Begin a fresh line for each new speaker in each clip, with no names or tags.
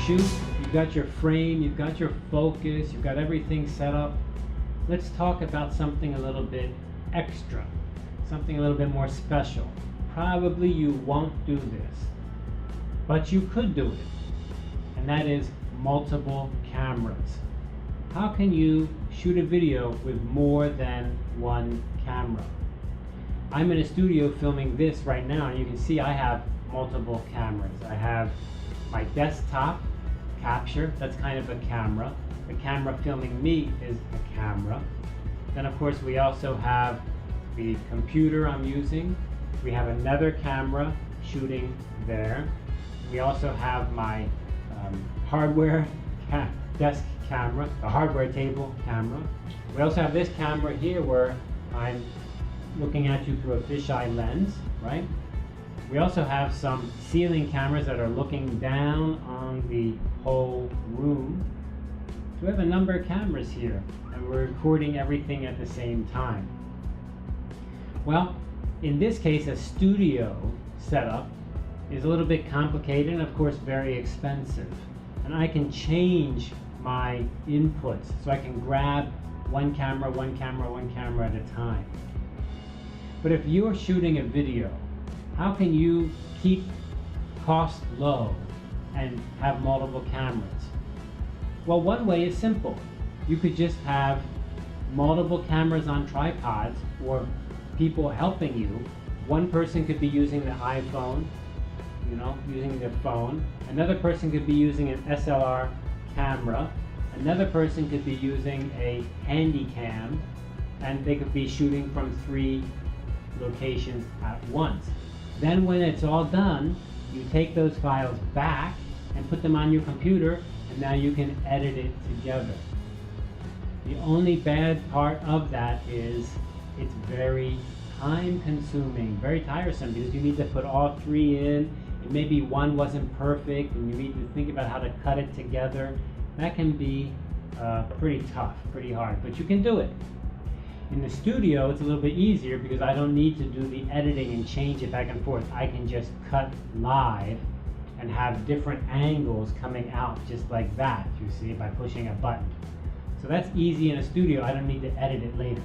shoot, you've got your frame, you've got your focus, you've got everything set up. Let's talk about something a little bit extra, something a little bit more special. Probably you won't do this, but you could do it, and that is multiple cameras. How can you shoot a video with more than one camera? I'm in a studio filming this right now, and you can see I have multiple cameras. I have my desktop capture, that's kind of a camera. The camera filming me is a camera. Then of course we also have the computer I'm using. We have another camera shooting there. We also have my hardware desk camera, the hardware table camera. We also have this camera here where I'm looking at you through a fisheye lens, right? We also have some ceiling cameras that are looking down on the whole room. So we have a number of cameras here, and we're recording everything at the same time. Well, in this case, a studio setup is a little bit complicated and of course very expensive. And I can change my inputs, so I can grab one camera at a time. But if you're shooting a video, how can you keep costs low and have multiple cameras? Well, one way is simple. You could just have multiple cameras on tripods or people helping you. One person could be using the iPhone, using their phone. Another person could be using an SLR camera. Another person could be using a handy cam, and they could be shooting from 3 locations at once. Then when it's all done, you take those files back and put them on your computer, and now you can edit it together. The only bad part of that is it's very time consuming, very tiresome, because you need to put all 3 in, and maybe one wasn't perfect and you need to think about how to cut it together. That can be pretty tough, pretty hard, but you can do it. In the studio, it's a little bit easier because I don't need to do the editing and change it back and forth. I can just cut live and have different angles coming out just like that, you see, by pushing a button. So that's easy in a studio. I don't need to edit it later.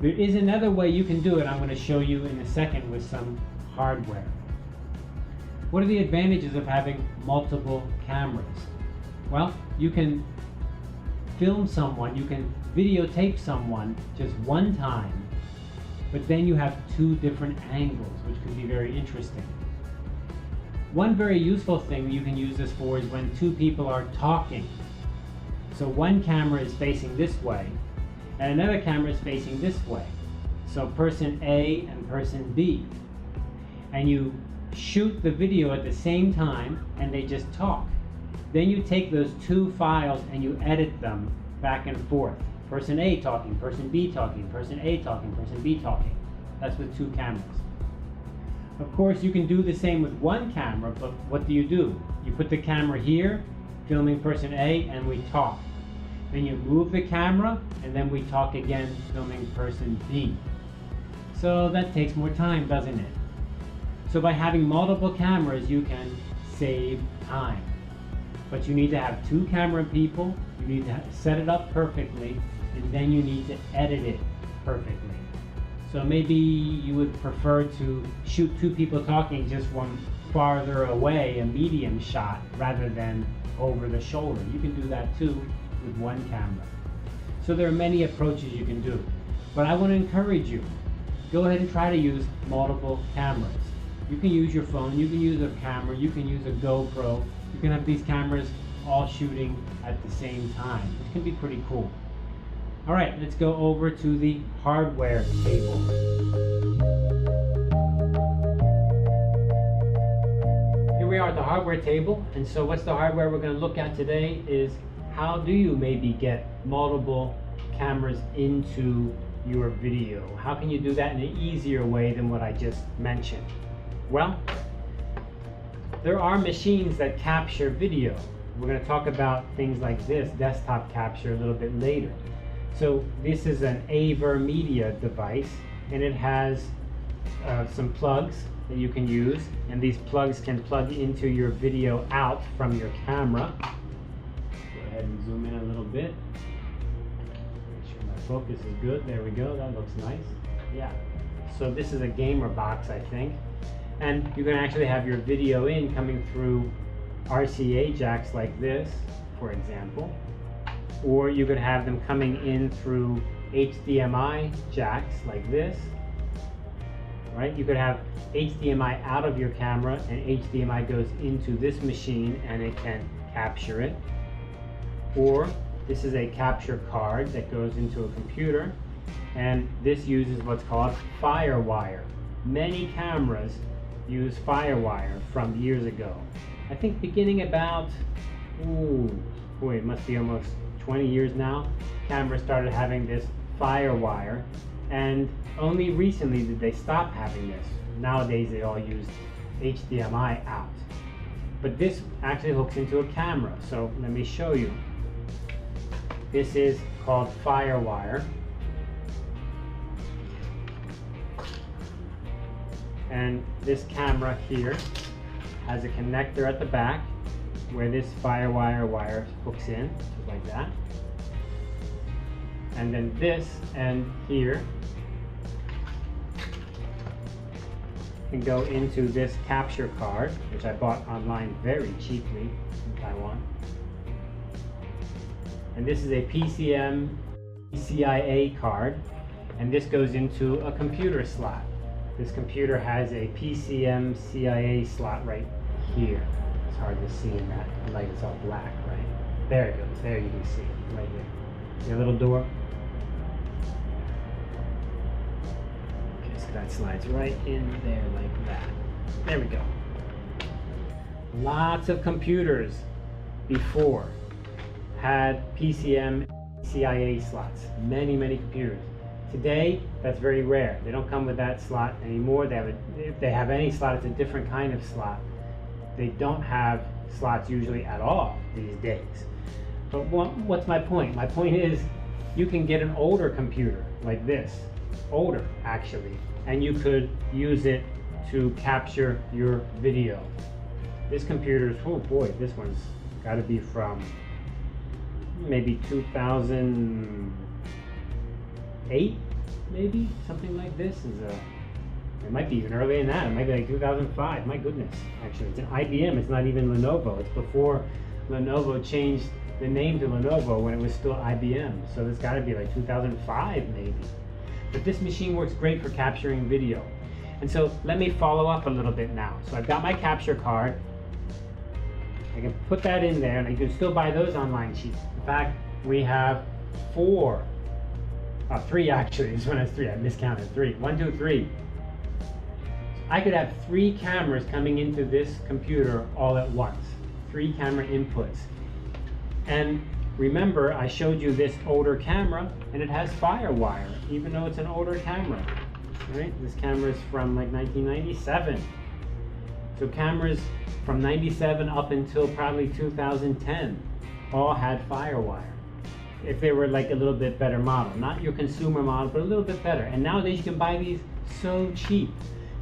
There is another way you can do it. I'm going to show you in a second with some hardware. What are the advantages of having multiple cameras? Well, you can film someone, you can videotape someone just one time, but then you have 2 different angles, which could be very interesting. One very useful thing you can use this for is when 2 people are talking. So one camera is facing this way, and another camera is facing this way. So person A and person B. And you shoot the video at the same time, and they just talk. Then you take those 2 files and you edit them back and forth. Person A talking, person B talking, person A talking, person B talking. That's with 2 cameras. Of course, you can do the same with one camera, but what do? You put the camera here, filming person A, and we talk. Then you move the camera, and then we talk again, filming person B. So that takes more time, doesn't it? So by having multiple cameras, you can save time. But you need to have 2 camera people, you need to set it up perfectly, and then you need to edit it perfectly. So maybe you would prefer to shoot 2 people talking just one farther away, a medium shot, rather than over the shoulder. You can do that too with one camera. So there are many approaches you can do. But I want to encourage you, go ahead and try to use multiple cameras. You can use your phone, you can use a camera, you can use a GoPro. You can have these cameras all shooting at the same time, which can be pretty cool. All right, let's go over to the hardware table. Here we are at the hardware table, and so what's the hardware we're going to look at today is how do you maybe get multiple cameras into your video? How can you do that in an easier way than what I just mentioned? Well, there are machines that capture video. We're going to talk about things like this, desktop capture, a little bit later. So this is an AVerMedia device, and it has some plugs that you can use, and these plugs can plug into your video out from your camera. Go ahead and zoom in a little bit. Make sure my focus is good. There we go. That looks nice. Yeah. So this is a gamer box, I think. And you can actually have your video in coming through RCA jacks like this, for example. Or you could have them coming in through HDMI jacks like this. Right? You could have HDMI out of your camera and HDMI goes into this machine and it can capture it. Or this is a capture card that goes into a computer, and this uses what's called FireWire. Many cameras use FireWire from years ago. I think beginning about, it must be almost 20 years now, cameras started having this FireWire, and only recently did they stop having this. Nowadays they all use HDMI out. But this actually hooks into a camera, so let me show you. This is called FireWire. And this camera here has a connector at the back where this FireWire wire hooks in, just like that. And then this end here can go into this capture card, which I bought online very cheaply in Taiwan. And this is a PCM CIA card, and this goes into a computer slot. This computer has a PCM CIA slot right here. It's hard to see in that light, it's all black, right? There it goes, there you can see it, right here. See a little door? Okay, so that slides right in there like that. There we go. Lots of computers before had PCM CIA slots. Many, many computers. Today, that's very rare. They don't come with that slot anymore. If they have any slot, it's a different kind of slot. They don't have slots usually at all these days. But what's my point? My point is, you can get an older computer like this, older actually, and you could use it to capture your video. This computer's, oh boy, this one's got to be from maybe 2008, maybe something like this. It might be even earlier than that. It might be like 2005. My goodness, actually, it's an IBM. It's not even Lenovo. It's before Lenovo changed the name to Lenovo when it was still IBM. So it's got to be like 2005 maybe. But this machine works great for capturing video. And so let me follow up a little bit now. So I've got my capture card. I can put that in there, and you can still buy those online cheap. In fact, we have three actually. This one has three. I miscounted. 3. 1, 2, 3. I could have 3 cameras coming into this computer all at once. 3 camera inputs. And remember, I showed you this older camera, and it has FireWire, even though it's an older camera. Right? This camera is from like 1997. So cameras from 97 up until probably 2010 all had FireWire. If they were like a little bit better model, not your consumer model, but a little bit better. And nowadays you can buy these so cheap.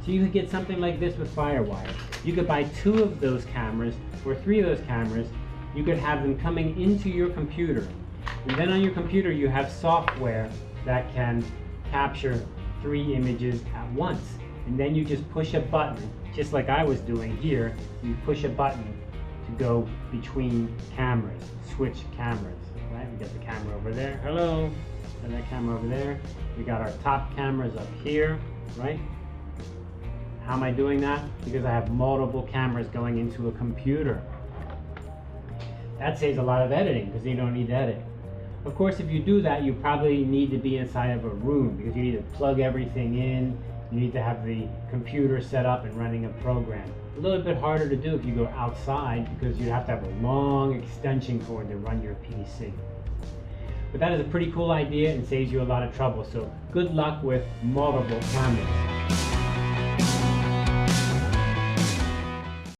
So you could get something like this with FireWire. You could buy 2 of those cameras or 3 of those cameras. You could have them coming into your computer. And then on your computer you have software that can capture 3 images at once. And then you just push a button, just like I was doing here. You push a button to go between cameras, switch cameras. Right? We got the camera over there. Hello. Got that camera over there. We got our top cameras up here, right? How am I doing that? Because I have multiple cameras going into a computer. That saves a lot of editing because you don't need to edit. Of course, if you do that, you probably need to be inside of a room because you need to plug everything in. You need to have the computer set up and running a program. A little bit harder to do if you go outside because you have to have a long extension cord to run your PC. But that is a pretty cool idea and saves you a lot of trouble. So good luck with multiple cameras.